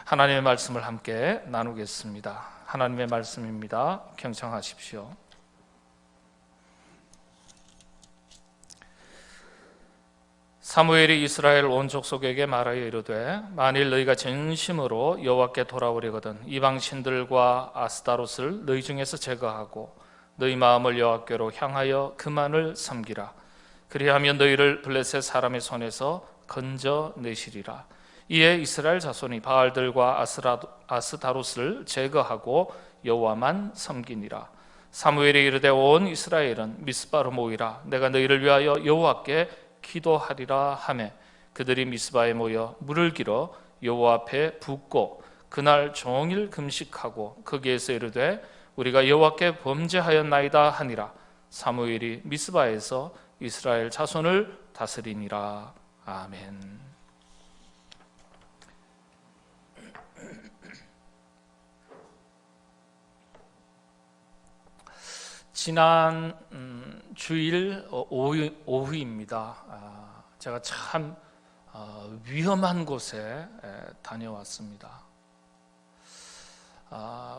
하나님의 말씀을 함께 나누겠습니다. 하나님의 말씀입니다. 경청하십시오. 사무엘이 이스라엘 온 족속에게 말하여 이르되 만일 너희가 전심으로 여호와께 돌아오려거든 이방 신들과 아스타롯을 너희 중에서 제거하고 너희 마음을 여호와께로 향하여 그만을 섬기라. 그리하면 너희를 블레셋 사람의 손에서 건져내시리라. 이에 이스라엘 자손이 바알들과 아스타롯을 제거하고 여호와만 섬기니라. 사무엘이 이르되 온 이스라엘은 미스바로 모이라. 내가 너희를 위하여 여호와께 기도하리라 하매 그들이 미스바에 모여 물을 길어 여호와 앞에 붓고 그날 종일 금식하고 거기에서 이르되 우리가 여호와께 범죄하였나이다 하니라. 사무엘이 미스바에서 이스라엘 자손을 다스리니라. 아멘. 지난 주일 오후입니다. 제가 참 위험한 곳에 다녀왔습니다.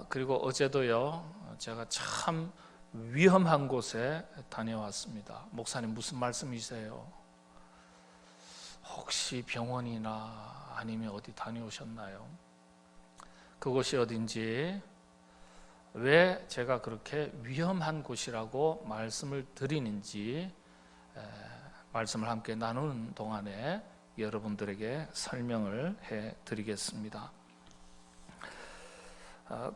그리고 어제도요, 제가 참 위험한 곳에 다녀왔습니다. 목사님 무슨 말씀이세요? 혹시 병원이나 아니면 어디 다녀오셨나요? 그곳이 어딘지, 왜 제가 그렇게 위험한 곳이라고 말씀을 드리는지 말씀을 함께 나누는 동안에 여러분들에게 설명을 해드리겠습니다.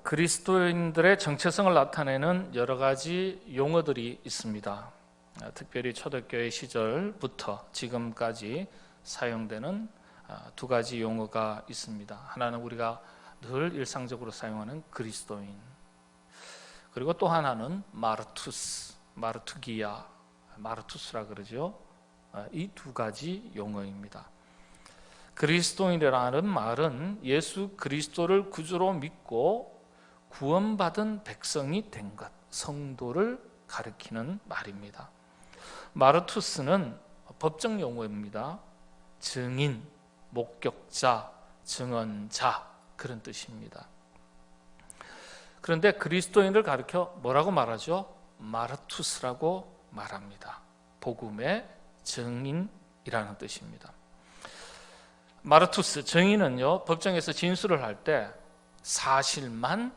그리스도인들의 정체성을 나타내는 여러 가지 용어들이 있습니다. 특별히 초대교회 시절부터 지금까지 사용되는 두 가지 용어가 있습니다. 하나는 우리가 늘 일상적으로 사용하는 그리스도인, 그리고 또 하나는 마르투스, 마르투기야, 마르투스라 그러죠. 이 두 가지 용어입니다. 그리스도인이라는 말은 예수 그리스도를 구주로 믿고 구원받은 백성이 된 것, 성도를 가리키는 말입니다. 마르투스는 법정 용어입니다. 증인, 목격자, 증언자, 그런 뜻입니다. 그런데 그리스도인을 가리켜 뭐라고 말하죠? 마르투스라고 말합니다. 복음의 증인이라는 뜻입니다. 마르투스, 증인은요, 법정에서 진술을 할 때 사실만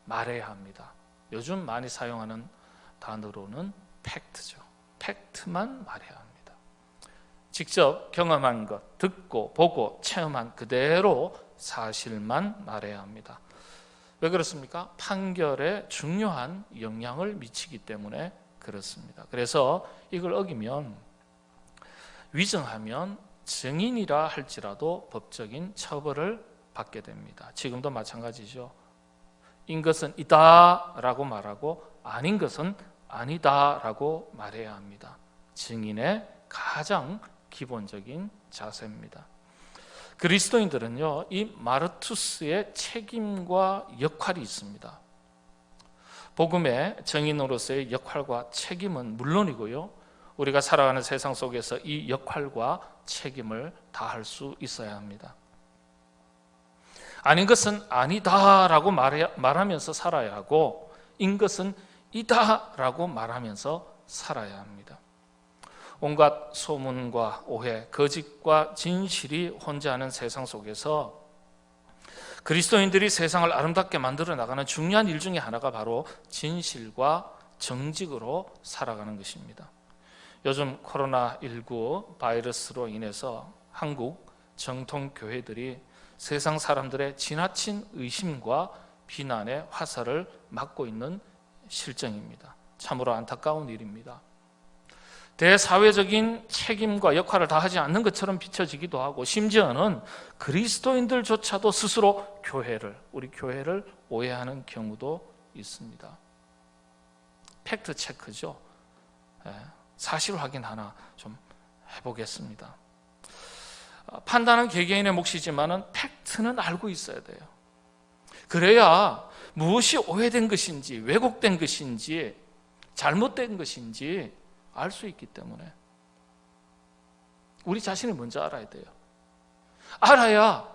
말해야 합니다. 요즘 많이 사용하는 단어로는 팩트죠. 팩트만 말해야 합니다. 직접 경험한 것, 듣고 보고 체험한 그대로 사실만 말해야 합니다. 왜 그렇습니까? 판결에 중요한 영향을 미치기 때문에 그렇습니다. 그래서 이걸 어기면, 위증하면 증인이라 할지라도 법적인 처벌을 받게 됩니다. 지금도 마찬가지죠. 인 것은 이다라고 말하고 아닌 것은 아니다라고 말해야 합니다. 증인의 가장 기본적인 자세입니다. 그리스도인들은요, 이 마르투스의 책임과 역할이 있습니다. 복음의 증인으로서의 역할과 책임은 물론이고요, 우리가 살아가는 세상 속에서 이 역할과 책임을 다할 수 있어야 합니다. 아닌 것은 아니다라고 말하면서 살아야 하고, 인 것은 이다라고 말하면서 살아야 합니다. 온갖 소문과 오해, 거짓과 진실이 혼재하는 세상 속에서 그리스도인들이 세상을 아름답게 만들어 나가는 중요한 일 중에 하나가 바로 진실과 정직으로 살아가는 것입니다. 요즘 코로나19 바이러스로 인해서 한국 정통교회들이 세상 사람들의 지나친 의심과 비난의 화살을 맞고 있는 실정입니다. 참으로 안타까운 일입니다. 대사회적인 책임과 역할을 다하지 않는 것처럼 비춰지기도 하고, 심지어는 그리스도인들조차도 스스로 우리 교회를 오해하는 경우도 있습니다. 팩트 체크죠. 사실 확인 하나 좀 해보겠습니다. 판단은 개개인의 몫이지만 팩트는 알고 있어야 돼요. 그래야 무엇이 오해된 것인지, 왜곡된 것인지, 잘못된 것인지 알 수 있기 때문에 우리 자신을 먼저 알아야 돼요. 알아야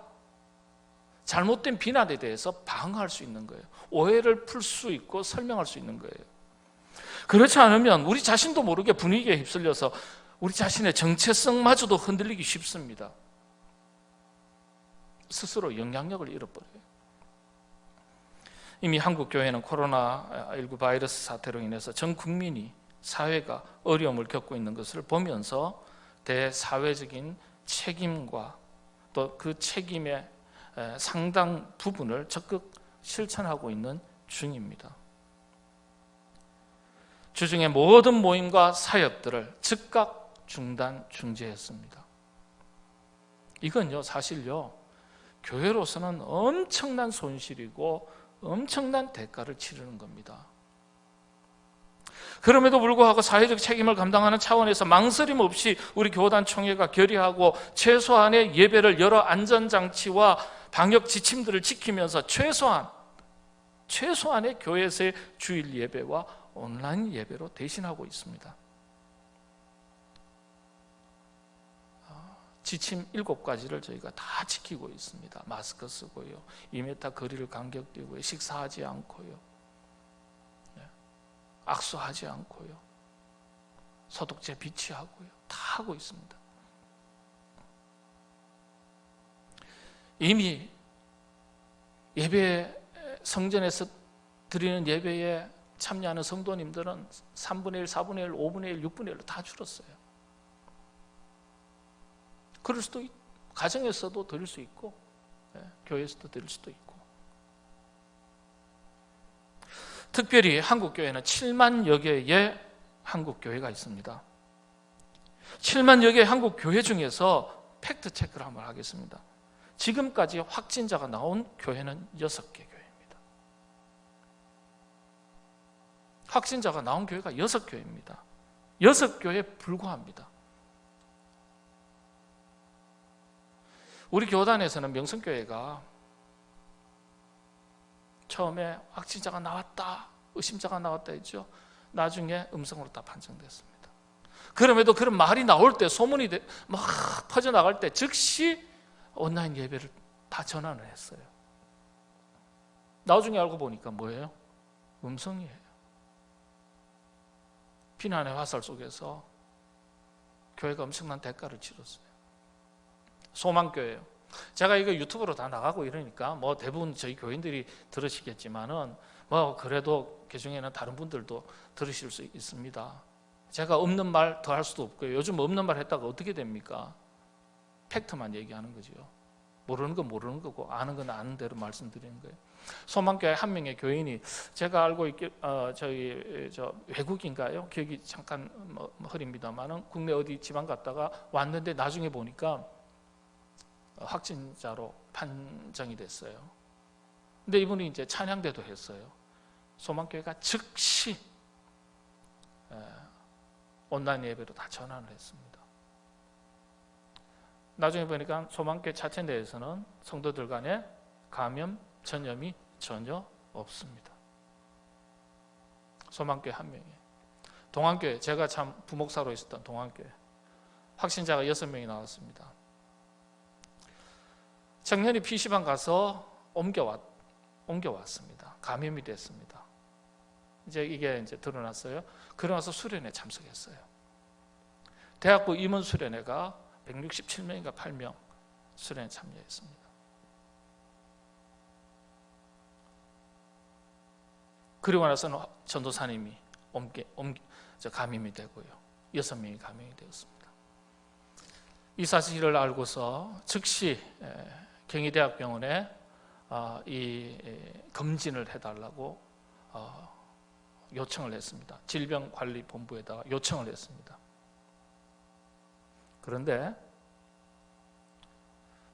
잘못된 비난에 대해서 방어할 수 있는 거예요. 오해를 풀 수 있고 설명할 수 있는 거예요. 그렇지 않으면 우리 자신도 모르게 분위기에 휩쓸려서 우리 자신의 정체성마저도 흔들리기 쉽습니다. 스스로 영향력을 잃어버려요. 이미 한국 교회는 코로나19 바이러스 사태로 인해서 전 국민이, 사회가 어려움을 겪고 있는 것을 보면서 대사회적인 책임과 또 그 책임의 상당 부분을 적극 실천하고 있는 중입니다. 주중에 모든 모임과 사역들을 즉각 중단 중지했습니다. 이건요, 사실요, 교회로서는 엄청난 손실이고 엄청난 대가를 치르는 겁니다. 그럼에도 불구하고 사회적 책임을 감당하는 차원에서 망설임 없이 우리 교단 총회가 결의하고 최소한의 예배를 여러 안전장치와 방역 지침들을 지키면서 최소한의 교회에서의 주일 예배와 온라인 예배로 대신하고 있습니다. 지침 7가지를 저희가 다 지키고 있습니다. 마스크 쓰고요, 2m 거리를 간격띄고요, 식사하지 않고요, 악수하지 않고요, 소독제 비치하고요, 다 하고 있습니다. 이미 예배 성전에서 드리는 예배에 참여하는 성도님들은 3분의 1, 4분의 1, 5분의 1, 6분의 1로 다 줄었어요. 그럴 수도 있고, 가정에서도 드릴 수 있고, 교회에서도 드릴 수도 있고. 특별히 한국교회는 7만여 개의 한국교회가 있습니다. 7만여 개의 한국교회 중에서 팩트 체크를 한번 하겠습니다. 지금까지 확진자가 나온 교회는 6개 교회입니다. 확진자가 나온 교회가 6교회입니다. 6교회에 불과합니다. 우리 교단에서는 명성교회가 처음에 확진자가 나왔다, 의심자가 나왔다 했죠. 나중에 음성으로 다 판정됐습니다. 그럼에도 그런 말이 나올 때, 소문이 막 퍼져나갈 때 즉시 온라인 예배를 다 전환을 했어요. 나중에 알고 보니까 뭐예요? 음성이에요. 비난의 화살 속에서 교회가 엄청난 대가를 치렀어요. 소망교회예요. 제가 이거 유튜브로 다 나가고 이러니까 뭐 대부분 저희 교인들이 들으시겠지만은 뭐 그래도 그중에는 다른 분들도 들으실 수 있습니다. 제가 없는 말 더 할 수도 없고요. 요즘 없는 말 했다가 어떻게 됩니까? 팩트만 얘기하는 거죠. 모르는 건 모르는 거고 아는 건 아는 대로 말씀드리는 거예요. 소망교회 한 명의 교인이, 제가 알고 있기 저 외국인가요? 기억이 잠깐 흐립니다만은 국내 어디 지방 갔다가 왔는데 나중에 보니까 확진자로 판정이 됐어요. 근데 이분이 이제 찬양대도 했어요. 소망교회가 즉시 온라인 예배로 다 전환을 했습니다. 나중에 보니까 소망교회 자체 내에서는 성도들 간에 감염, 전염이 전혀 없습니다. 소망교회 한 명이. 동안교회, 제가 참 부목사로 있었던 동안교회, 확진자가 6명이 나왔습니다. 청년이 PC방 가서 옮겨왔습니다. 감염이 됐습니다. 이게 드러났어요. 그러고 나서 수련회 참석했어요. 대학부 임원 수련회가 167명인가 8명 수련회 참여했습니다. 그리고 나서는 전도사님이 감염이 되고요. 6명이 감염이 되었습니다. 이 사실을 알고서 즉시 경희대학병원에 이 검진을 해달라고 요청을 했습니다. 질병관리본부에다가 요청을 했습니다. 그런데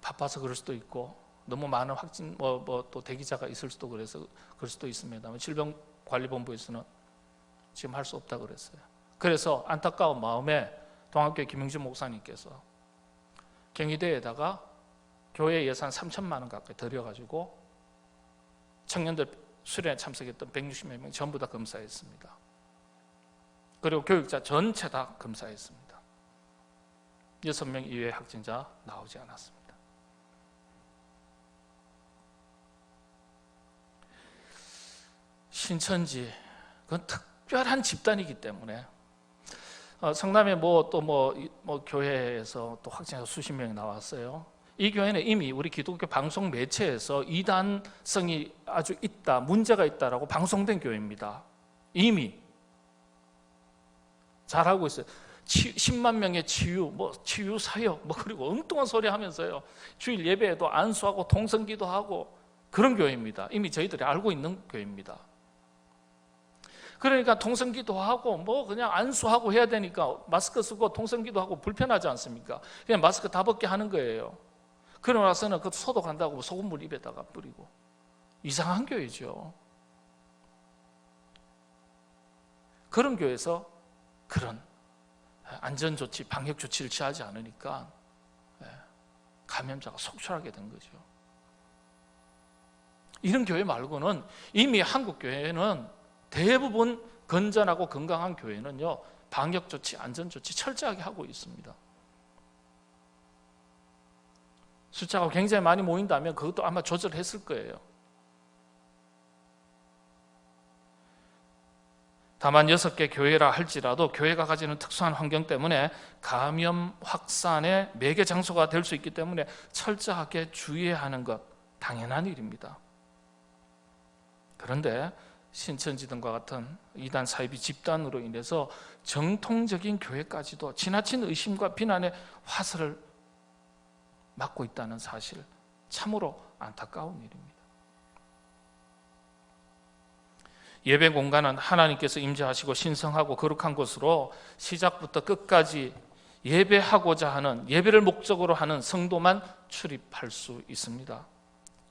바빠서 그럴 수도 있고 너무 많은 확진 또 대기자가 있을 수도 그래서 그럴 수도 있습니다만 질병관리본부에서는 지금 할 수 없다고 그랬어요. 그래서 안타까운 마음에 동학교회 김영준 목사님께서 경희대에다가 교회 예산 3천만 원 가까이 들여가지고 청년들 수련회 참석했던 160여 명 전부 다 검사했습니다. 그리고 교육자 전체 다 검사했습니다. 6명 이외의 확진자 나오지 않았습니다. 신천지 그건 특별한 집단이기 때문에 성남에 뭐 교회에서 또 확진자 수십 명이 나왔어요. 이 교회는 이미 우리 기독교 방송 매체에서 이단성이 아주 있다, 문제가 있다라고 방송된 교회입니다. 이미 잘하고 있어요. 10만 명의 치유 사역 그리고 엉뚱한 소리 하면서요. 주일 예배에도 안수하고 통성기도 하고 그런 교회입니다. 이미 저희들이 알고 있는 교회입니다. 그러니까 통성기도 하고 그냥 안수하고 해야 되니까 마스크 쓰고 통성기도 하고 불편하지 않습니까? 그냥 마스크 다 벗게 하는 거예요. 그러고 나서는 그 소독한다고 소금물 입에다가 뿌리고 이상한 교회죠. 그런 교회에서 그런 안전조치, 방역조치를 취하지 않으니까 감염자가 속출하게 된 거죠. 이런 교회 말고는 이미 한국 교회는 대부분 건전하고 건강한 교회는요, 방역조치, 안전조치 철저하게 하고 있습니다. 숫자가 굉장히 많이 모인다면 그것도 아마 조절했을 거예요. 다만 6개 교회라 할지라도 교회가 가지는 특수한 환경 때문에 감염 확산의 매개 장소가 될 수 있기 때문에 철저하게 주의해야 하는 것 당연한 일입니다. 그런데 신천지 등과 같은 이단 사이비 집단으로 인해서 정통적인 교회까지도 지나친 의심과 비난의 화살을 맞고 있다는 사실, 참으로 안타까운 일입니다. 예배 공간은 하나님께서 임재하시고 신성하고 거룩한 곳으로 시작부터 끝까지 예배하고자 하는, 예배를 목적으로 하는 성도만 출입할 수 있습니다.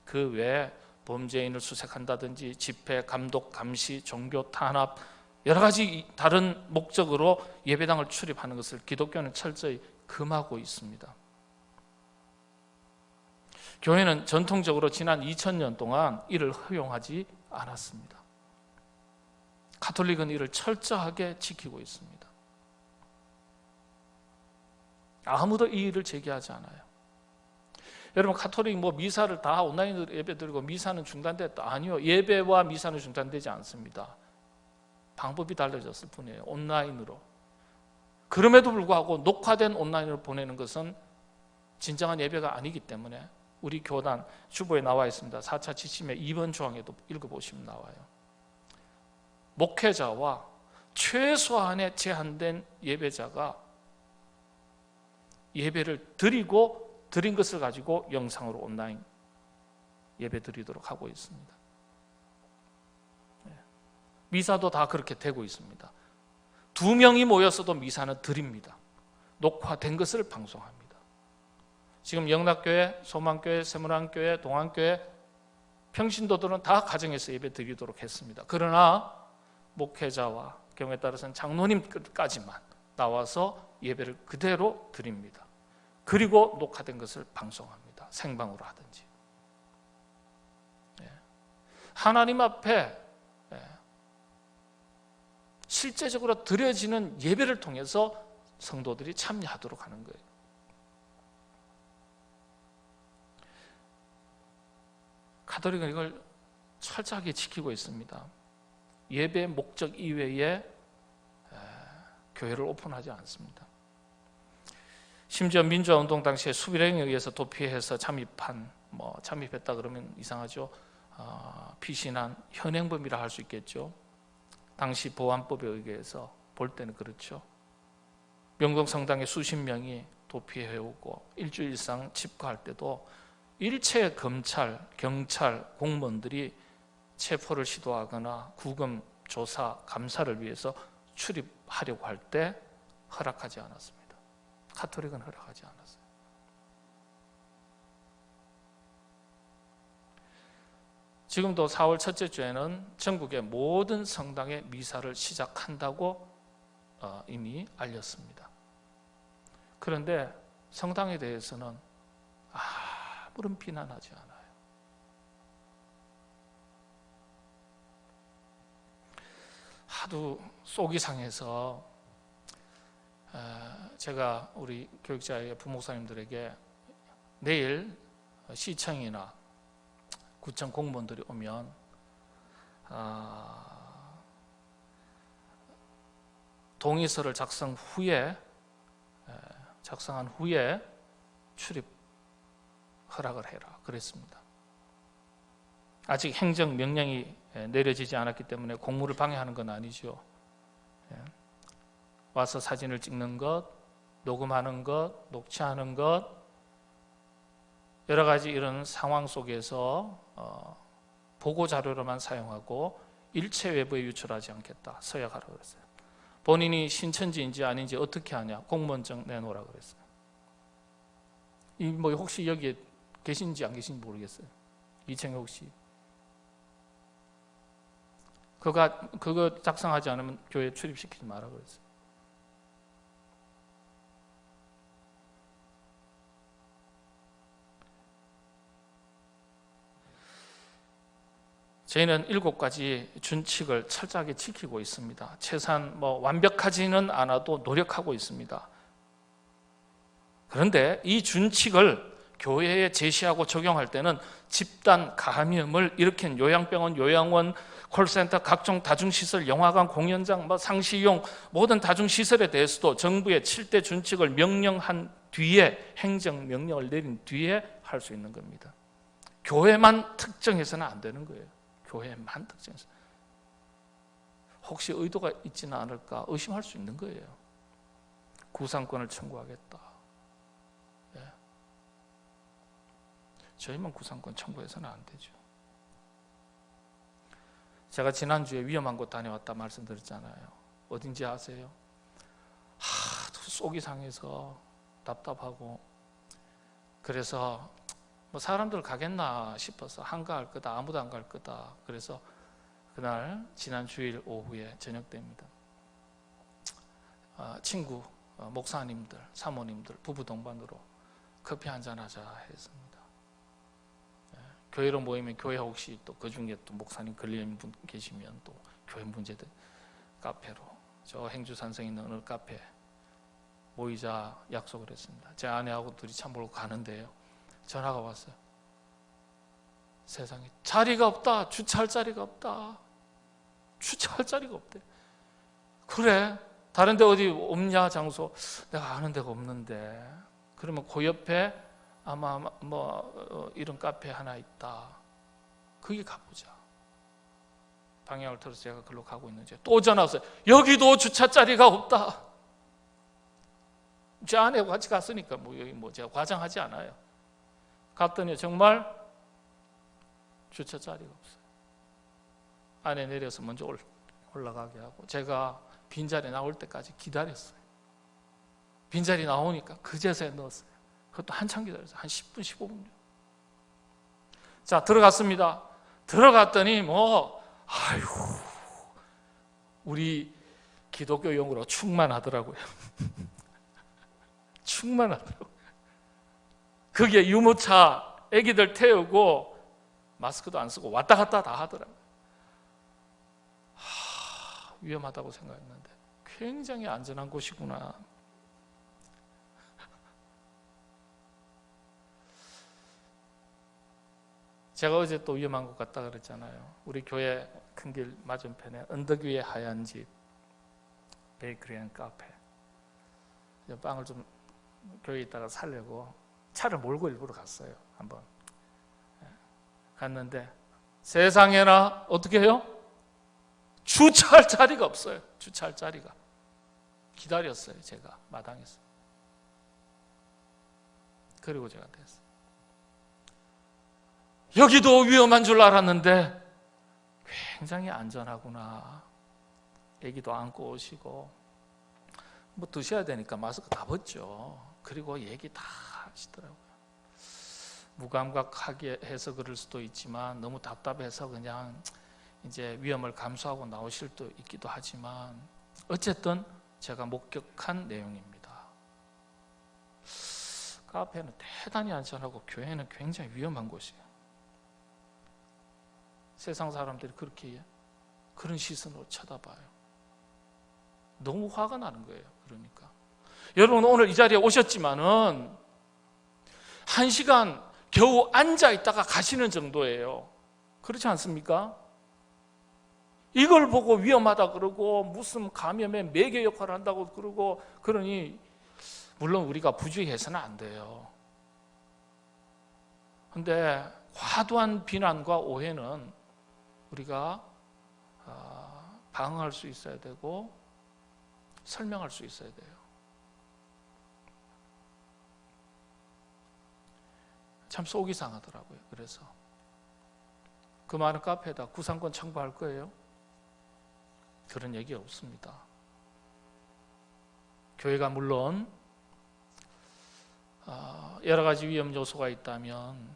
그 외에 범죄인을 수색한다든지 집회, 감독, 감시, 종교 탄압 여러 가지 다른 목적으로 예배당을 출입하는 것을 기독교는 철저히 금하고 있습니다. 교회는 전통적으로 지난 2000년 동안 이를 허용하지 않았습니다. 가톨릭은 이를 철저하게 지키고 있습니다. 아무도 이 일을 제기하지 않아요. 여러분, 가톨릭 미사를 다 온라인으로 예배드리고 미사는 중단됐다. 아니요, 예배와 미사는 중단되지 않습니다. 방법이 달라졌을 뿐이에요. 온라인으로. 그럼에도 불구하고 녹화된 온라인으로 보내는 것은 진정한 예배가 아니기 때문에 우리 교단 주보에 나와 있습니다. 4차 지침의 2번 조항에도 읽어보시면 나와요. 목회자와 최소한의 제한된 예배자가 예배를 드린 것을 가지고 영상으로 온라인 예배 드리도록 하고 있습니다. 미사도 다 그렇게 되고 있습니다. 2명이 모였어도 미사는 드립니다. 녹화된 것을 방송합니다. 지금 영락교회, 소망교회, 세문안교회, 동안교회, 평신도들은 다 가정에서 예배 드리도록 했습니다. 그러나 목회자와 경우에 따라서는 장로님까지만 나와서 예배를 그대로 드립니다. 그리고 녹화된 것을 방송합니다. 생방으로 하든지. 하나님 앞에 실제적으로 드려지는 예배를 통해서 성도들이 참여하도록 하는 거예요. 가톨릭은 이걸 철저하게 지키고 있습니다. 예배 목적 이외에 교회를 오픈하지 않습니다. 심지어 민주화운동 당시에 수비령에 의해서 도피해서 잠입했다 그러면 이상하죠. 피신한 현행범이라 할 수 있겠죠. 당시 보안법에 의해서 볼 때는 그렇죠. 명동성당에 수십 명이 도피해오고 일주일 이상 집거할 때도 일체 검찰, 경찰, 공무원들이 체포를 시도하거나 구금, 조사, 감사를 위해서 출입하려고 할 때 허락하지 않았습니다. 가톨릭은 허락하지 않았어요. 지금도 4월 첫째 주에는 전국의 모든 성당의 미사를 시작한다고 이미 알렸습니다. 그런데 성당에 대해서는 아무런 비난하지 않아요. 하도 속이 상해서 제가 우리 교육자의 부목사님들에게 내일 시청이나 구청 공무원들이 오면 동의서를 작성한 후에 출입 허락을 해라 그랬습니다. 아직 행정 명령이 내려지지 않았기 때문에 공무를 방해하는 건 아니죠. 와서 사진을 찍는 것, 녹음하는 것, 녹취하는 것, 여러 가지 이런 상황 속에서 보고 자료로만 사용하고 일체 외부에 유출하지 않겠다 서약하라고 그랬어요. 본인이 신천지인지 아닌지 어떻게 하냐, 공무원증 내놓으라 그랬어요. 뭐 혹시 여기에 계신지 안 계신지 모르겠어요. 이청혁 씨. 그거 작성하지 않으면 교회 출입시키지 마라 그랬어요. 저희는 7가지 준칙을 철저하게 지키고 있습니다. 최소한 완벽하지는 않아도 노력하고 있습니다. 그런데 이 준칙을 교회에 제시하고 적용할 때는 집단 감염을 일으킨 요양병원, 요양원, 콜센터, 각종 다중시설, 영화관, 공연장, 상시용 모든 다중시설에 대해서도 정부의 7대 준칙을 명령한 뒤에, 행정명령을 내린 뒤에 할 수 있는 겁니다. 교회만 특정해서는 안 되는 거예요. 교회만 특정해서. 혹시 의도가 있지는 않을까 의심할 수 있는 거예요. 구상권을 청구하겠다. 저희만 구상권 청구해서는 안 되죠. 제가 지난주에 위험한 곳 다녀왔다 말씀드렸잖아요. 어딘지 아세요? 속이 상해서 답답하고, 그래서 사람들 가겠나 싶어서 한가할 거다, 아무도 안 갈 거다. 그래서 그날 지난 주일 오후에 저녁 때입니다. 친구 목사님들, 사모님들 부부 동반으로 커피 한잔 하자 했습니다. 교회로 모이면 교회 혹시 또 그중에 또 목사님 걸리는 분 계시면 또 교회 문제들 카페로, 저 행주산성에 있는 어느 카페 모이자 약속을 했습니다. 제 아내하고 둘이 차 몰고 가는데요, 전화가 왔어요. 세상에 자리가 없다, 주차할 자리가 없다, 주차할 자리가 없대. 그래, 다른 데 어디 없냐 장소? 내가 아는 데가 없는데. 그러면 그 옆에 아마 이런 카페 하나 있다, 거기 가보자. 방향을 틀어서 제가 글로 가고 있는데 또 전화 왔어요. 여기도 주차 자리가 없다. 제 아내하고 같이 갔으니까 여기 제가 과장하지 않아요. 갔더니 정말 주차 자리가 없어요. 아내 내려서 먼저 올라가게 하고 제가 빈자리 나올 때까지 기다렸어요. 빈자리 나오니까 그제서야 넣었어요. 그것도 한참 기다렸어요. 한 10분, 15분. 자, 들어갔습니다. 들어갔더니 우리 기독교 용어로 충만하더라고요. 충만하더라고요. 거기에 유모차 애기들 태우고 마스크도 안 쓰고 왔다 갔다 다 하더라고요. 위험하다고 생각했는데 굉장히 안전한 곳이구나. 제가 어제 또 위험한 곳 갔다 그랬잖아요. 우리 교회 큰 길 맞은편에 언덕 위에 하얀 집, 베이커리 앤 카페. 빵을 좀 교회에 있다가 살려고 차를 몰고 일부러 갔어요. 한번 갔는데 세상에나 어떻게 해요? 주차할 자리가 없어요. 주차할 자리가. 기다렸어요. 제가 마당에서. 그리고 제가 됐어요. 여기도 위험한 줄 알았는데 굉장히 안전하구나. 애기도 안고 오시고 드셔야 되니까 마스크 다 벗죠. 그리고 얘기 다 하시더라고요. 무감각하게 해서 그럴 수도 있지만 너무 답답해서 그냥 이제 위험을 감수하고 나오실 수도 있기도 하지만 어쨌든 제가 목격한 내용입니다. 카페는 대단히 안전하고 교회는 굉장히 위험한 곳이에요. 세상 사람들이 그렇게 그런 시선으로 쳐다봐요. 너무 화가 나는 거예요. 그러니까 여러분 오늘 이 자리에 오셨지만은 1시간 겨우 앉아 있다가 가시는 정도예요. 그렇지 않습니까? 이걸 보고 위험하다 그러고 무슨 감염의 매개 역할을 한다고 그러고 그러니 물론 우리가 부주의해서는 안 돼요. 근데 과도한 비난과 오해는 우리가 방어할 수 있어야 되고 설명할 수 있어야 돼요. 참 속이 상하더라고요. 그래서 그 많은 카페에다 구상권 청구할 거예요? 그런 얘기 없습니다. 교회가 물론 여러 가지 위험 요소가 있다면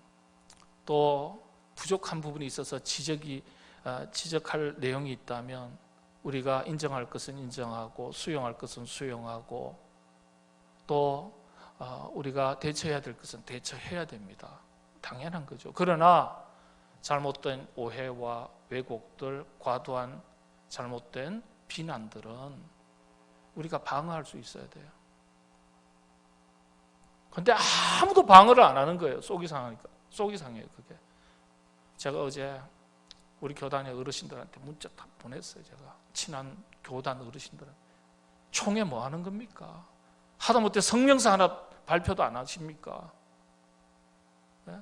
또 부족한 부분이 있어서 지적할 내용이 있다면 우리가 인정할 것은 인정하고 수용할 것은 수용하고 또 우리가 대처해야 될 것은 대처해야 됩니다. 당연한 거죠. 그러나 잘못된 오해와 왜곡들, 과도한 잘못된 비난들은 우리가 방어할 수 있어야 돼요. 근데 아무도 방어를 안 하는 거예요. 속이 상하니까. 속이 상해요, 그게. 제가 어제 우리 교단의 어르신들한테 문자 다 보냈어요. 제가 친한 교단 어르신들은 총회 뭐 하는 겁니까? 하다못해 성명서 하나 발표도 안 하십니까? 네?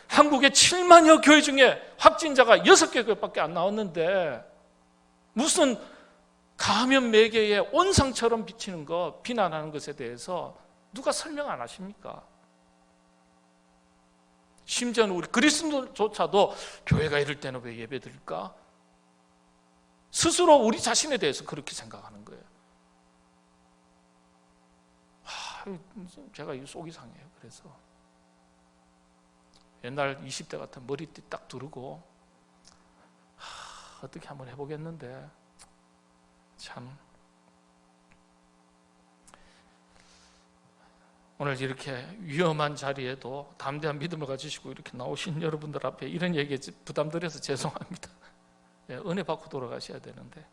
한국의 7만여 교회 중에 확진자가 6개 교회밖에 안 나왔는데 무슨 감염 매개에 온상처럼 비치는 거, 비난하는 것에 대해서 누가 설명 안 하십니까? 심지어는 우리 그리스도조차도 교회가 이럴 때는 왜 예배 드릴까? 스스로 우리 자신에 대해서 그렇게 생각하는 거예요. 제가 이 속이 상해요. 그래서 옛날 20대 같은 머리띠 딱 두르고 어떻게 한번 해보겠는데 참 오늘 이렇게 위험한 자리에도 담대한 믿음을 가지시고 이렇게 나오신 여러분들 앞에 이런 얘기 부담드려서 죄송합니다. 은혜 받고 돌아가셔야 되는데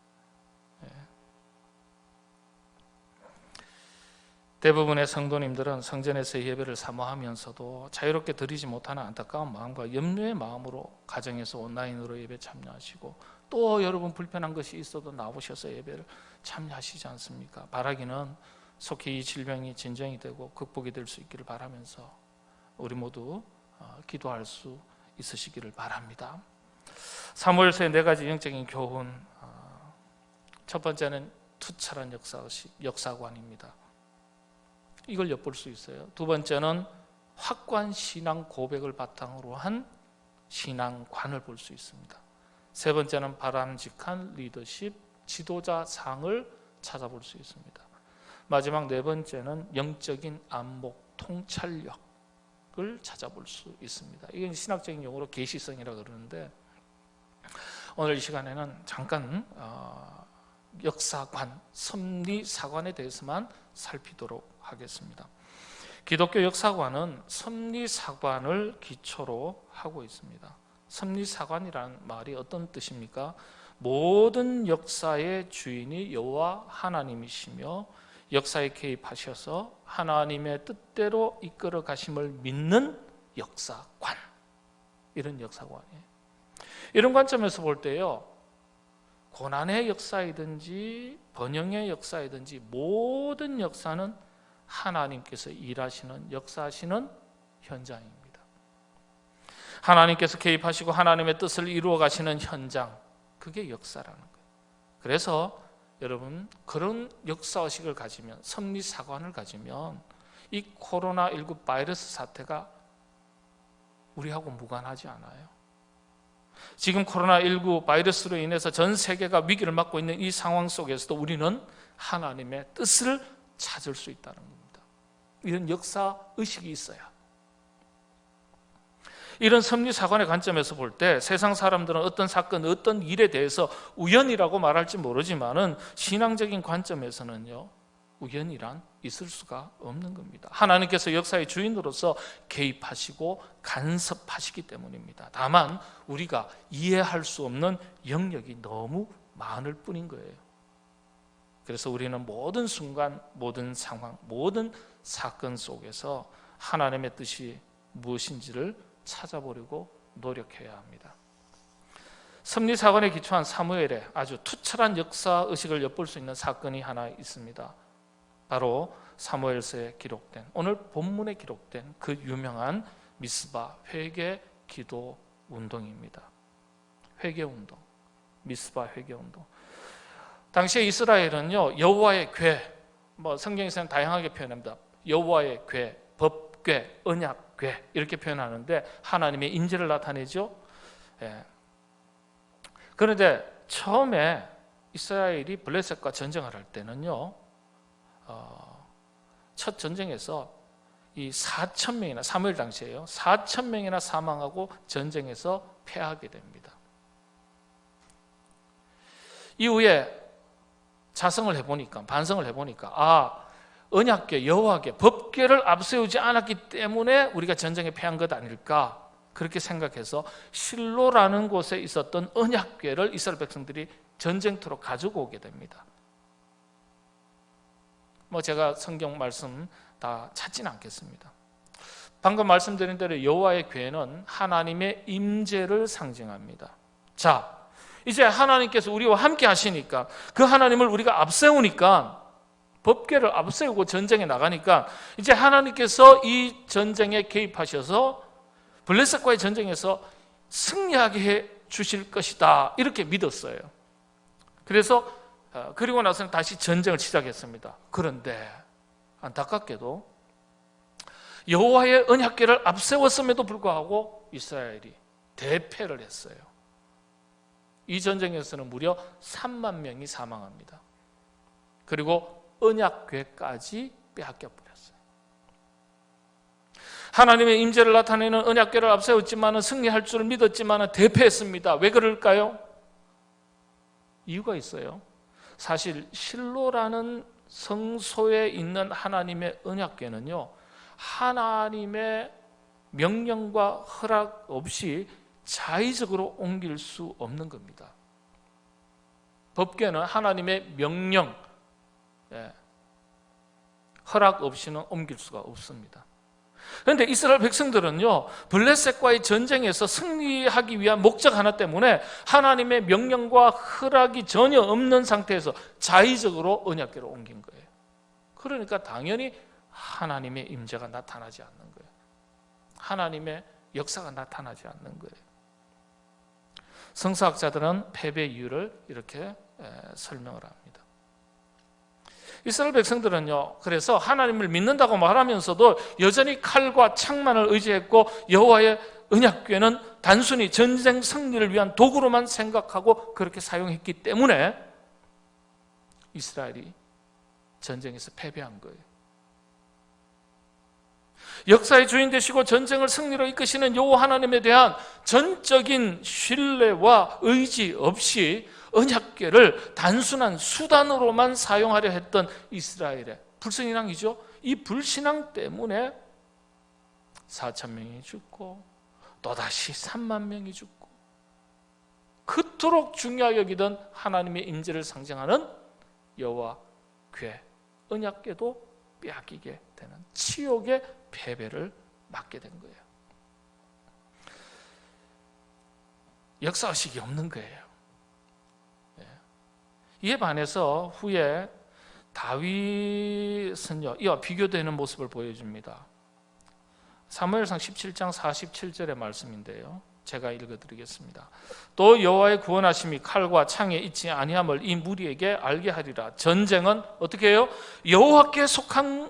대부분의 성도님들은 성전에서 예배를 사모하면서도 자유롭게 드리지 못하는 안타까운 마음과 염려의 마음으로 가정에서 온라인으로 예배 참여하시고 또 여러분 불편한 것이 있어도 나오셔서 예배를 참여하시지 않습니까? 바라기는 속히 이 질병이 진정이 되고 극복이 될 수 있기를 바라면서 우리 모두 기도할 수 있으시기를 바랍니다. 사무엘서의 4가지 영적인 교훈, 첫 번째는 투철한 역사관입니다. 이걸 엿볼 수 있어요. 두 번째는 확고한 신앙 고백을 바탕으로 한 신앙관을 볼 수 있습니다. 세 번째는 바람직한 리더십, 지도자상을 찾아볼 수 있습니다. 마지막 네 번째는 영적인 안목, 통찰력을 찾아볼 수 있습니다. 이게 신학적인 용어로 계시성이라고 그러는데 오늘 이 시간에는 잠깐 역사관, 섭리사관에 대해서만 살피도록 하겠습니다. 기독교 역사관은 섭리사관을 기초로 하고 있습니다. 섭리사관이라는 말이 어떤 뜻입니까? 모든 역사의 주인이 여호와 하나님이시며 역사에 개입하셔서 하나님의 뜻대로 이끌어 가심을 믿는 역사관, 이런 역사관이에요. 이런 관점에서 볼 때요, 고난의 역사이든지 번영의 역사이든지 모든 역사는 하나님께서 일하시는, 역사하시는 현장입니다. 하나님께서 개입하시고 하나님의 뜻을 이루어 가시는 현장, 그게 역사라는 거예요. 그래서 여러분 그런 역사의식을 가지면, 섭리사관을 가지면 이 코로나19 바이러스 사태가 우리하고 무관하지 않아요. 지금 코로나19 바이러스로 인해서 전 세계가 위기를 맞고 있는 이 상황 속에서도 우리는 하나님의 뜻을 찾을 수 있다는 겁니다. 이런 역사의식이 있어야. 이런 섭리사관의 관점에서 볼 때 세상 사람들은 어떤 사건, 어떤 일에 대해서 우연이라고 말할지 모르지만은 신앙적인 관점에서는요, 우연이란 있을 수가 없는 겁니다. 하나님께서 역사의 주인으로서 개입하시고 간섭하시기 때문입니다. 다만 우리가 이해할 수 없는 영역이 너무 많을 뿐인 거예요. 그래서 우리는 모든 순간, 모든 상황, 모든 사건 속에서 하나님의 뜻이 무엇인지를 찾아보려고 노력해야 합니다. 섭리사건에 기초한 사무엘의 아주 투철한 역사의식을 엿볼 수 있는 사건이 하나 있습니다. 바로 사무엘서에 기록된, 오늘 본문에 기록된 그 유명한 미스바 회개 기도 운동입니다. 회개운동, 미스바 회개운동. 당시에 이스라엘은요, 여호와의 궤, 성경에서는 다양하게 표현합니다. 여호와의 궤, 법궤, 언약궤 이렇게 표현하는데 하나님의 임재를 나타내죠. 그런데 처음에 이스라엘이 블레셋과 전쟁을 할 때는요, 첫 전쟁에서 이 4,000명이나, 사무엘 당시에요, 4,000명이나 사망하고 전쟁에서 패하게 됩니다. 이후에 자성을 해보니까, 반성을 해보니까, 언약궤, 여호와궤, 법궤를 앞세우지 않았기 때문에 우리가 전쟁에 패한 것 아닐까, 그렇게 생각해서 실로라는 곳에 있었던 언약궤를 이스라엘 백성들이 전쟁터로 가지고 오게 됩니다. 제가 성경 말씀 다 찾지는 않겠습니다. 방금 말씀드린 대로 여호와의 궤는 하나님의 임재를 상징합니다. 자, 이제 하나님께서 우리와 함께 하시니까, 그 하나님을 우리가 앞세우니까, 법궤를 앞세우고 전쟁에 나가니까 이제 하나님께서 이 전쟁에 개입하셔서 블레셋과의 전쟁에서 승리하게 해 주실 것이다, 이렇게 믿었어요. 그리고 나서는 다시 전쟁을 시작했습니다. 그런데 안타깝게도 여호와의 언약궤를 앞세웠음에도 불구하고 이스라엘이 대패를 했어요. 이 전쟁에서는 무려 3만 명이 사망합니다. 그리고 언약궤까지 빼앗겨 버렸어요. 하나님의 임재를 나타내는 언약궤를 앞세웠지만 승리할 줄 믿었지만 대패했습니다. 왜 그럴까요? 이유가 있어요. 사실 실로라는 성소에 있는 하나님의 언약궤는요, 하나님의 명령과 허락 없이 자의적으로 옮길 수 없는 겁니다. 법궤는 하나님의 명령, 허락 없이는 옮길 수가 없습니다. 그런데 이스라엘 백성들은요, 블레셋과의 전쟁에서 승리하기 위한 목적 하나 때문에 하나님의 명령과 허락이 전혀 없는 상태에서 자의적으로 언약궤로 옮긴 거예요. 그러니까 당연히 하나님의 임재가 나타나지 않는 거예요. 하나님의 역사가 나타나지 않는 거예요. 성서학자들은 패배 이유를 이렇게 설명을 합니다. 이스라엘 백성들은요, 그래서 하나님을 믿는다고 말하면서도 여전히 칼과 창만을 의지했고, 여호와의 언약궤는 단순히 전쟁 승리를 위한 도구로만 생각하고 그렇게 사용했기 때문에 이스라엘이 전쟁에서 패배한 거예요. 역사의 주인 되시고 전쟁을 승리로 이끄시는 여호와 하나님에 대한 전적인 신뢰와 의지 없이 언약궤를 단순한 수단으로만 사용하려 했던 이스라엘의 불신앙이죠. 이 불신앙 때문에 4,000명이 죽고 또다시 3만 명이 죽고, 그토록 중요하게 여기던 하나님의 임재를 상징하는 여호와 궤, 언약궤도 빼앗기게 되는 치욕의 패배를 맞게 된 거예요. 역사의식이 없는 거예요. 이에 반해서 후에 다윗은요, 이와 비교되는 모습을 보여줍니다. 사무엘상 17장 47절의 말씀인데요, 제가 읽어드리겠습니다. 또 여호와의 구원하심이 칼과 창에 있지 아니함을 이 무리에게 알게 하리라. 전쟁은 어떻게 해요? 여호와께 속한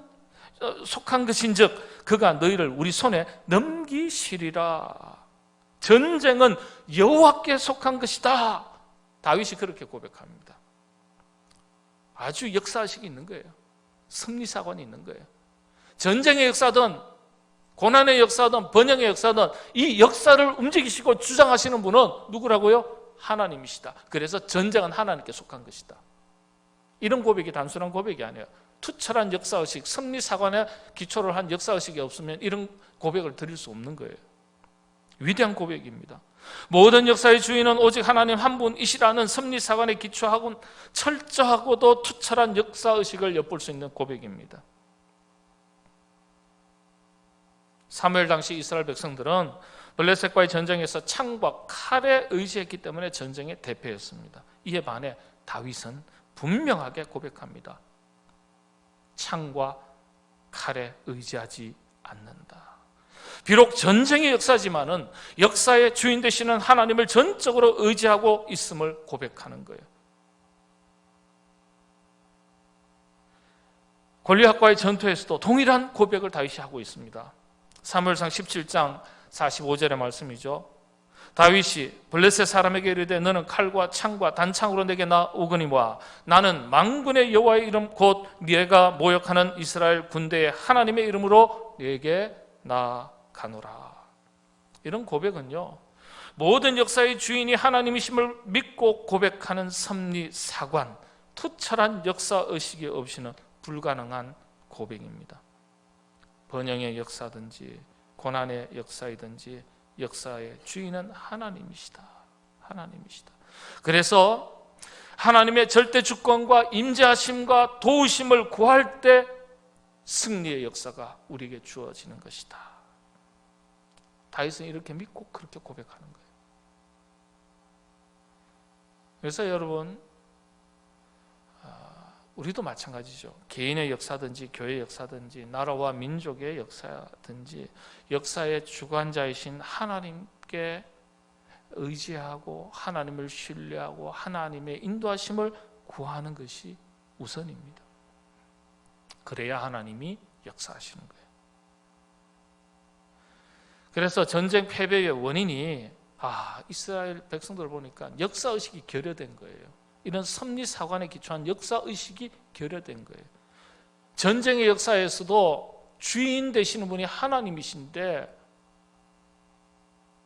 것인즉 그가 너희를 우리 손에 넘기시리라. 전쟁은 여호와께 속한 것이다. 다윗이 그렇게 고백합니다. 아주 역사의식이 있는 거예요. 승리사관이 있는 거예요. 전쟁의 역사든 고난의 역사든 번영의 역사든 이 역사를 움직이시고 주장하시는 분은 누구라고요? 하나님이시다. 그래서 전쟁은 하나님께 속한 것이다. 이런 고백이 단순한 고백이 아니에요. 투철한 역사의식, 승리사관에 기초를 한 역사의식이 없으면 이런 고백을 드릴 수 없는 거예요. 위대한 고백입니다. 모든 역사의 주인은 오직 하나님 한 분이시라는 승리사관에 기초하고 철저하고도 투철한 역사의식을 엿볼 수 있는 고백입니다. 사무엘 당시 이스라엘 백성들은 블레셋과의 전쟁에서 창과 칼에 의지했기 때문에 전쟁의 대패였습니다. 이에 반해 다윗은 분명하게 고백합니다. 창과 칼에 의지하지 않는다. 비록 전쟁의 역사지만은 역사의 주인 되시는 하나님을 전적으로 의지하고 있음을 고백하는 거예요. 골리앗과의 전투에서도 동일한 고백을 다윗이 하고 있습니다. 사무엘상 17장 45절의 말씀이죠. 다윗이 블레셋 사람에게 이르되 너는 칼과 창과 단창으로 내게 나오거니와 나는 만군의 여호와의 이름 곧 네가 모욕하는 이스라엘 군대의 하나님의 이름으로 네게 나아가노라. 이런 고백은요, 모든 역사의 주인이 하나님이심을 믿고 고백하는 섭리사관, 투철한 역사의식이 없이는 불가능한 고백입니다. 번영의 역사든지 고난의 역사이든지 역사의 주인은 하나님이시다. 하나님이시다. 그래서 하나님의 절대 주권과 임재하심과 도우심을 구할 때 승리의 역사가 우리에게 주어지는 것이다. 다윗은 이렇게 믿고 그렇게 고백하는 거예요. 그래서 여러분, 우리도 마찬가지죠. 개인의 역사든지 교회의 역사든지 나라와 민족의 역사든지 역사의 주관자이신 하나님께 의지하고 하나님을 신뢰하고 하나님의 인도하심을 구하는 것이 우선입니다. 그래야 하나님이 역사하시는 거예요. 그래서 전쟁 패배의 원인이 이스라엘 백성들을 보니까 역사의식이 결여된 거예요. 이런 섭리사관에 기초한 역사의식이 결여된 거예요. 전쟁의 역사에서도 주인 되시는 분이 하나님이신데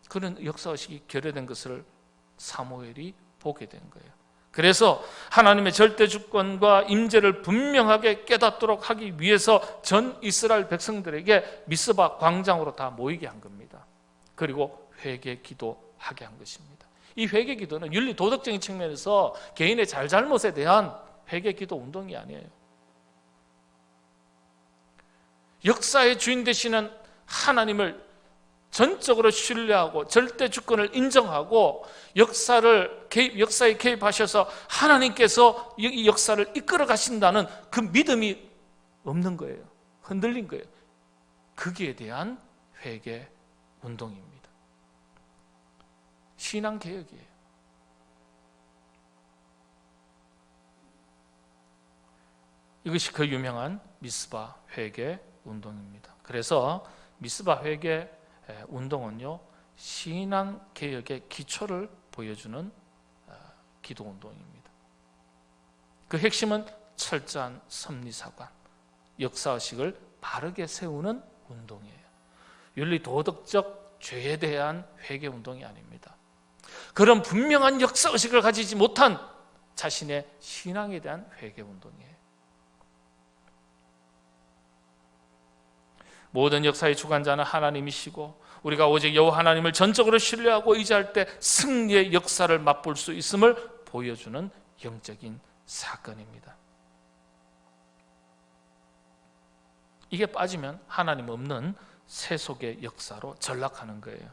그런 역사의식이 결여된 것을 사무엘이 보게 된 거예요. 그래서 하나님의 절대 주권과 임재를 분명하게 깨닫도록 하기 위해서 전 이스라엘 백성들에게 미스바 광장으로 다 모이게 한 겁니다. 그리고 회개 기도하게 한 것입니다. 이 회개 기도는 윤리 도덕적인 측면에서 개인의 잘잘못에 대한 회개 기도 운동이 아니에요. 역사의 주인 되시는 하나님을 전적으로 신뢰하고 절대 주권을 인정하고 역사에 개입하셔서 하나님께서 이 역사를 이끌어 가신다는 그 믿음이 없는 거예요. 흔들린 거예요. 거기에 대한 회개 운동입니다. 신앙개혁이에요. 이것이 그 유명한 미스바 회개 운동입니다. 그래서 미스바 회개 운동은요, 신앙개혁의 기초를 보여주는 기도 운동입니다. 그 핵심은 철저한 섭리사관, 역사의식을 바르게 세우는 운동이에요. 윤리 도덕적 죄에 대한 회개 운동이 아닙니다. 그런 분명한 역사의식을 가지지 못한 자신의 신앙에 대한 회개 운동이에요. 모든 역사의 주관자는 하나님이시고 우리가 오직 여호와 하나님을 전적으로 신뢰하고 의지할 때 승리의 역사를 맛볼 수 있음을 보여주는 영적인 사건입니다. 이게 빠지면 하나님 없는 세속의 역사로 전락하는 거예요.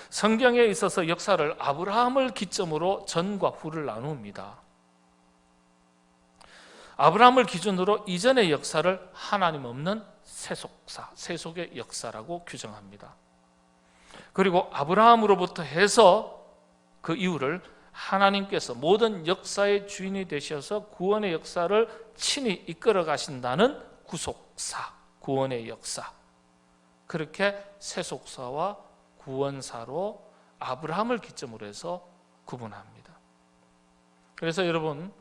성경에 있어서 역사를 아브라함을 기점으로 전과 후를 나눕니다. 아브라함을 기준으로 이전의 역사를 하나님 없는 세속사, 세속의 역사라고 규정합니다. 그리고 아브라함으로부터 해서 그 이후를 하나님께서 모든 역사의 주인이 되셔서 구원의 역사를 친히 이끌어 가신다는 구속사, 구원의 역사, 그렇게 세속사와 구원사로 아브라함을 기점으로 해서 구분합니다. 그래서 여러분,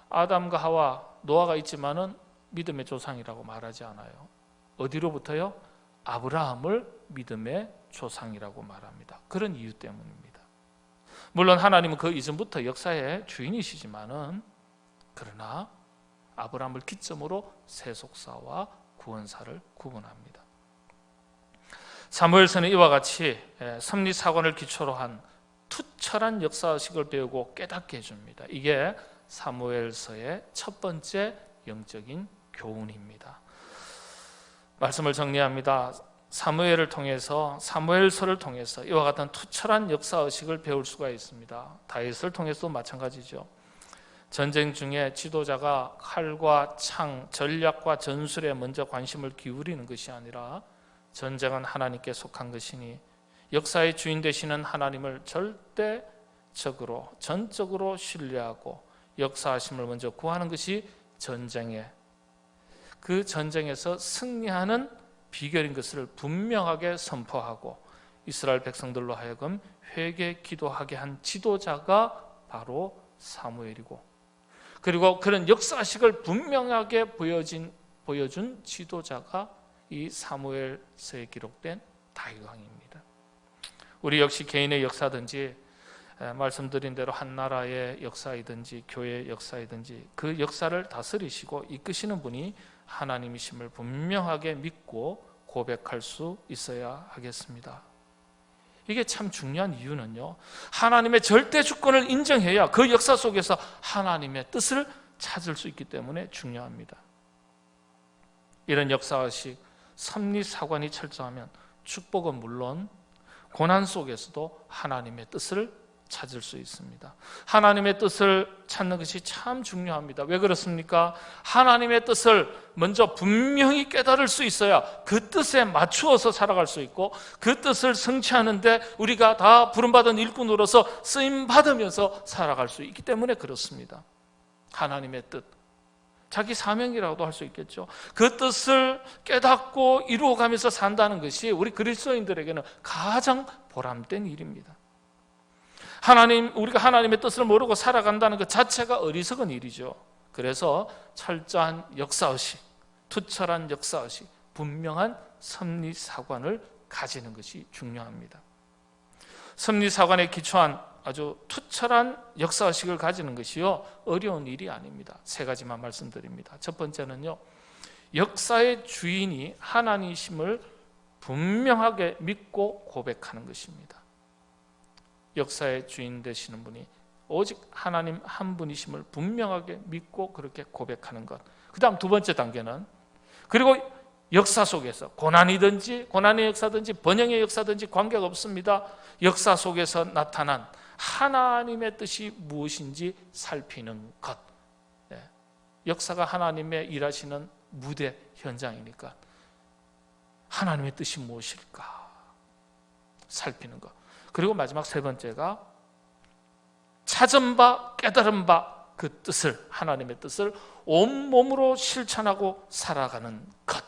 아담과 하와, 노아가 있지만은 믿음의 조상이라고 말하지 않아요. 어디로부터요? 아브라함을 믿음의 조상이라고 말합니다. 그런 이유 때문입니다. 물론 하나님은 그 이전부터 역사의 주인이시지만은, 그러나 아브라함을 기점으로 세속사와 구원사를 구분합니다. 사무엘서는 이와 같이 섭리사관을 기초로 한 투철한 역사의식을 배우고 깨닫게 해줍니다. 이게 사무엘서의 첫 번째 영적인 교훈입니다. 말씀을 정리합니다. 사무엘을 통해서, 사무엘서를 통해서 이와 같은 투철한 역사의식을 배울 수가 있습니다. 다윗을 통해서도 마찬가지죠. 전쟁 중에 지도자가 칼과 창, 전략과 전술에 먼저 관심을 기울이는 것이 아니라 전쟁은 하나님께 속한 것이니 역사의 주인 되시는 하나님을 절대적으로, 전적으로 신뢰하고 역사하심을 먼저 구하는 것이 그 전쟁에서 승리하는 비결인 것을 분명하게 선포하고 이스라엘 백성들로 하여금 회개 기도하게 한 지도자가 바로 사무엘이고, 그리고 그런 역사식을 분명하게 보여준 지도자가 이 사무엘서에 기록된 다윗 왕입니다. 우리 역시 개인의 역사든지 말씀드린 대로 한 나라의 역사이든지 교회의 역사이든지 그 역사를 다스리시고 이끄시는 분이 하나님이심을 분명하게 믿고 고백할 수 있어야 하겠습니다. 이게 참 중요한 이유는요, 하나님의 절대 주권을 인정해야 그 역사 속에서 하나님의 뜻을 찾을 수 있기 때문에 중요합니다. 이런 역사의식, 섭리사관이 철저하면 축복은 물론 고난 속에서도 하나님의 뜻을 찾을 수 있습니다. 하나님의 뜻을 찾는 것이 참 중요합니다. 왜 그렇습니까? 하나님의 뜻을 먼저 분명히 깨달을 수 있어야 그 뜻에 맞추어서 살아갈 수 있고, 그 뜻을 성취하는데 우리가 다 부름받은 일꾼으로서 쓰임받으면서 살아갈 수 있기 때문에 그렇습니다. 하나님의 뜻, 자기 사명이라고도 할 수 있겠죠. 그 뜻을 깨닫고 이루어가면서 산다는 것이 우리 그리스도인들에게는 가장 보람된 일입니다. 우리가 하나님의 뜻을 모르고 살아간다는 것 자체가 어리석은 일이죠. 그래서 철저한 역사의식, 투철한 역사의식, 분명한 섭리사관을 가지는 것이 중요합니다. 섭리사관에 기초한 아주 투철한 역사의식을 가지는 것이요, 어려운 일이 아닙니다. 세 가지만 말씀드립니다. 첫 번째는요, 역사의 주인이 하나님이심을 분명하게 믿고 고백하는 것입니다. 역사의 주인 되시는 분이 오직 하나님 한 분이심을 분명하게 믿고 그렇게 고백하는 것. 그 다음 두 번째 단계는, 그리고 역사 속에서 고난의 역사든지 번영의 역사든지 관계가 없습니다. 역사 속에서 나타난 하나님의 뜻이 무엇인지 살피는 것. 역사가 하나님의 일하시는 무대 현장이니까 하나님의 뜻이 무엇일까 살피는 것. 그리고 마지막 세 번째가 찾은 바, 깨달은 바 그 뜻을, 하나님의 뜻을 온몸으로 실천하고 살아가는 것.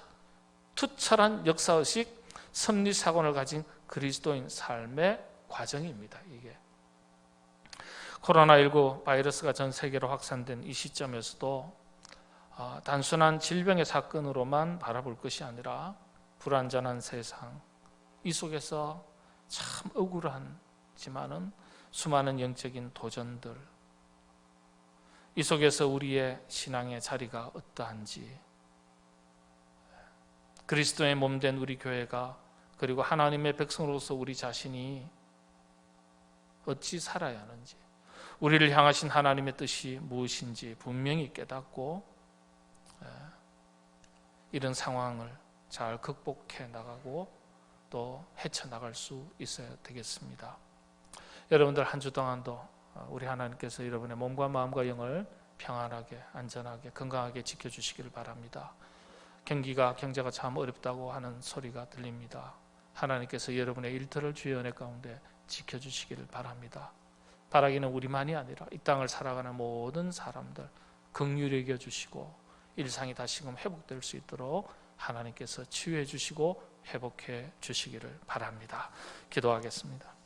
투철한 역사의식, 섭리사관을 가진 그리스도인 삶의 과정입니다. 이게 코로나19 바이러스가 전 세계로 확산된 이 시점에서도 단순한 질병의 사건으로만 바라볼 것이 아니라 불완전한 세상, 이 속에서 참 억울하지만은 수많은 영적인 도전들, 이 속에서 우리의 신앙의 자리가 어떠한지, 그리스도의 몸된 우리 교회가, 그리고 하나님의 백성으로서 우리 자신이 어찌 살아야 하는지, 우리를 향하신 하나님의 뜻이 무엇인지 분명히 깨닫고 이런 상황을 잘 극복해 나가고 또 헤쳐나갈 수 있어야 되겠습니다. 여러분들 한 주 동안도 우리 하나님께서 여러분의 몸과 마음과 영을 평안하게, 안전하게, 건강하게 지켜주시기를 바랍니다. 경제가 참 어렵다고 하는 소리가 들립니다. 하나님께서 여러분의 일터를 주의 은혜 가운데 지켜주시기를 바랍니다. 바라기는 우리만이 아니라 이 땅을 살아가는 모든 사람들 긍휼히 여겨주시고 일상이 다시금 회복될 수 있도록 하나님께서 치유해 주시고 회복해 주시기를 바랍니다. 기도하겠습니다.